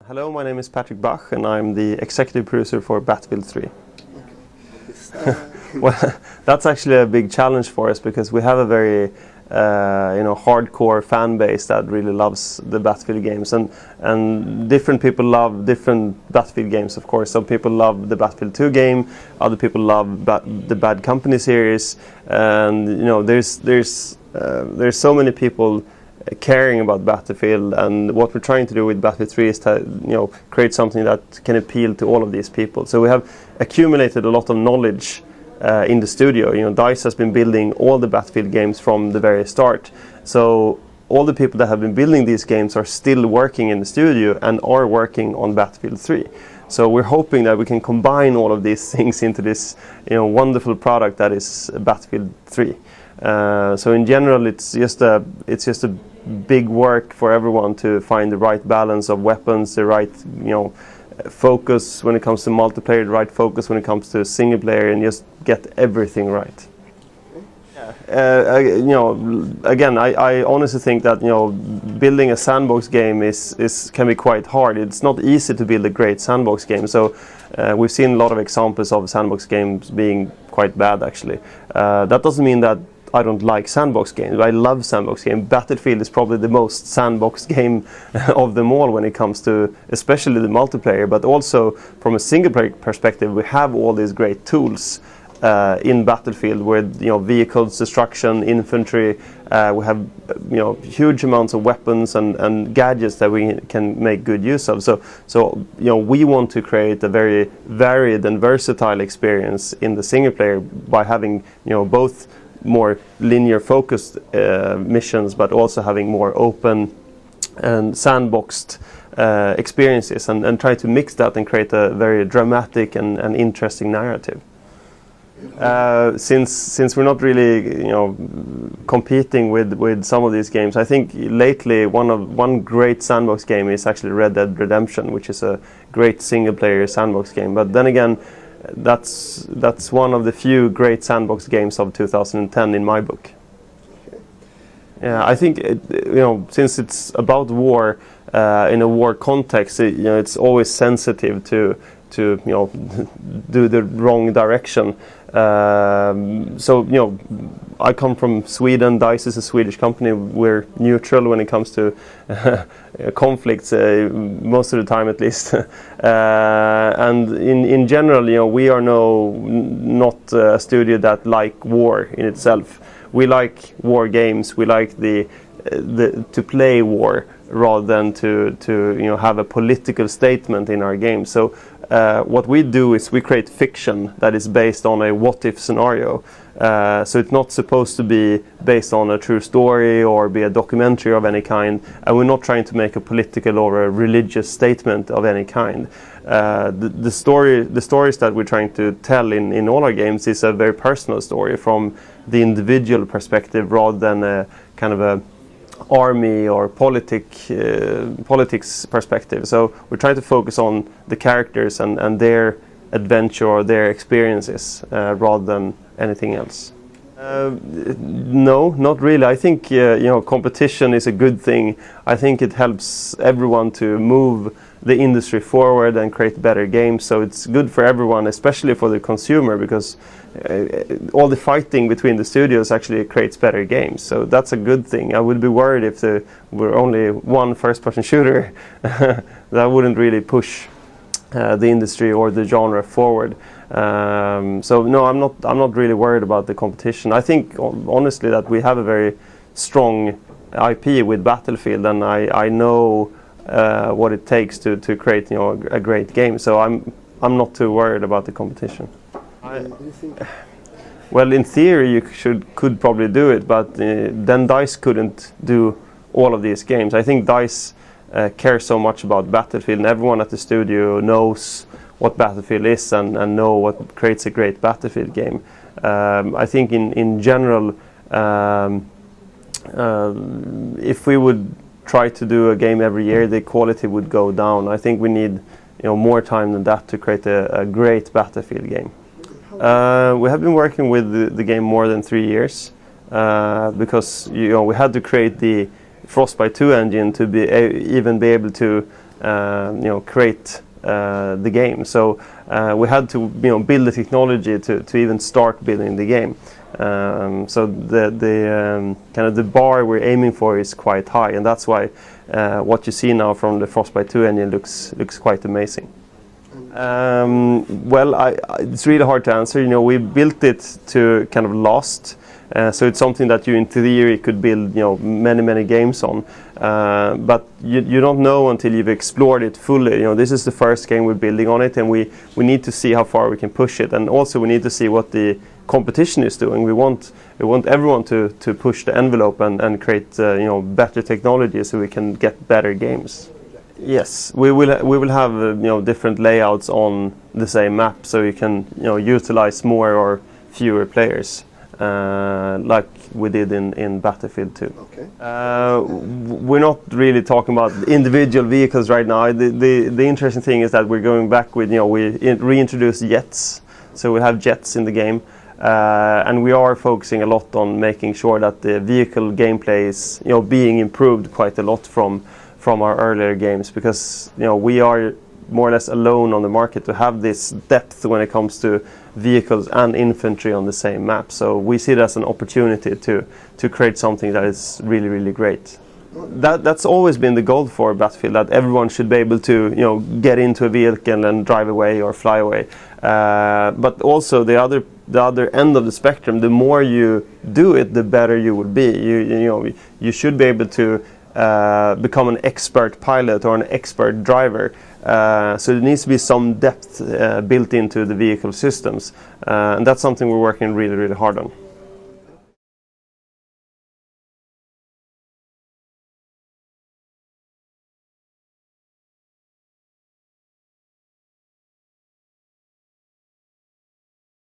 Hello, my name is Patrick Bach and I'm the executive producer for Battlefield 3. Well, that's actually a big challenge for us because we have a very hardcore fan base that really loves the Battlefield games, and different people love different Battlefield games. Of course, some people love the Battlefield 2 game, other people love the Bad Company series, and there's so many people caring about Battlefield, and what we're trying to do with Battlefield 3 is to create something that can appeal to all of these people. So we have accumulated a lot of knowledge in the studio. DICE has been building all the Battlefield games from the very start. So all the people that have been building these games are still working in the studio and are working on Battlefield 3. So we're hoping that we can combine all of these things into this wonderful product that is Battlefield 3. So in general, it's just a big work for everyone to find the right balance of weapons, the right focus when it comes to multiplayer, the right focus when it comes to single player, and just get everything right. Again, I honestly think that building a sandbox game can be quite hard. It's not easy to build a great sandbox game. So we've seen a lot of examples of sandbox games being quite bad, actually. That doesn't mean that I don't like sandbox games. I love sandbox games. Battlefield is probably the most sandbox game of them all when it comes to especially the multiplayer, but also from a single player perspective, we have all these great tools in Battlefield with vehicles, destruction, infantry. We have huge amounts of weapons and gadgets that we can make good use of. So we want to create a very varied and versatile experience in the single player by having both more linear focused missions, but also having more open and sandboxed experiences, and try to mix that and create a very dramatic and interesting narrative. Since we're not really competing with some of these games, I think lately one great sandbox game is actually Red Dead Redemption, which is a great single player sandbox game. But then again, that's one of the few great sandbox games of 2010 in my book. Yeah, I think since it's about war in a war context, it's always sensitive to do the wrong direction. So I come from Sweden. DICE is a Swedish company. We're neutral when it comes to conflicts, most of the time at least. And in general, we are not a studio that like war in itself. We like war games. We like to play war rather than to have a political statement in our games. So what we do is we create fiction that is based on a what-if scenario. So it's not supposed to be based on a true story or be a documentary of any kind, and we're not trying to make a political or a religious statement of any kind. The stories that we're trying to tell in all our games is a very personal story from the individual perspective rather than a kind of a army or politics perspective. So we're trying to focus on the characters and their adventure or their experiences rather than anything else. No, not really. I think competition is a good thing. I think it helps everyone to move the industry forward and create better games. So it's good for everyone, especially for the consumer, because all the fighting between the studios actually creates better games. So that's a good thing. I would be worried if there were only one first-person shooter. That wouldn't really push the industry or the genre forward. So no, I'm not really worried about the competition. I think honestly that we have a very strong IP with Battlefield, and I know what it takes to create a great game. So I'm not too worried about the competition. Well, in theory you could probably do it, but then DICE couldn't do all of these games. I think DICE cares so much about Battlefield, and everyone at the studio knows what Battlefield is and know what creates a great Battlefield game. I think in general, if we would try to do a game every year, the quality would go down. I think we need more time than that to create a great Battlefield game. We have been working with the game more than 3 years because we had to create the Frostbite 2 engine to even be able to create the game. So we had to build the technology to even start building the game. So the kind of the bar we're aiming for is quite high, and that's why what you see now from the Frostbite 2 engine looks quite amazing. Well, it's really hard to answer. We built it to kind of last. So it's something that you in theory could build many games on, but you don't know until you've explored it fully. This is the first game we're building on it, and we need to see how far we can push it, and also we need to see what the competition is doing. We want everyone to push the envelope and create better technology so we can get better games. Yes, we will have different layouts on the same map, so you can utilize more or fewer players. Like we did in Battlefield 2. Okay. We're not really talking about individual vehicles right now. The interesting thing is that we're going back with we reintroduced jets, so we have jets in the game, and we are focusing a lot on making sure that the vehicle gameplay is being improved quite a lot from our earlier games, because we are more or less alone on the market to have this depth when it comes to vehicles and infantry on the same map. So we see it as an opportunity to create something that is really great. That's always been the goal for Battlefield, that everyone should be able to get into a vehicle and drive away or fly away. But also the other end of the spectrum, the more you do it, the better you would be. You should be able to become an expert pilot or an expert driver. So there needs to be some depth built into the vehicle systems, and that's something we're working really hard on.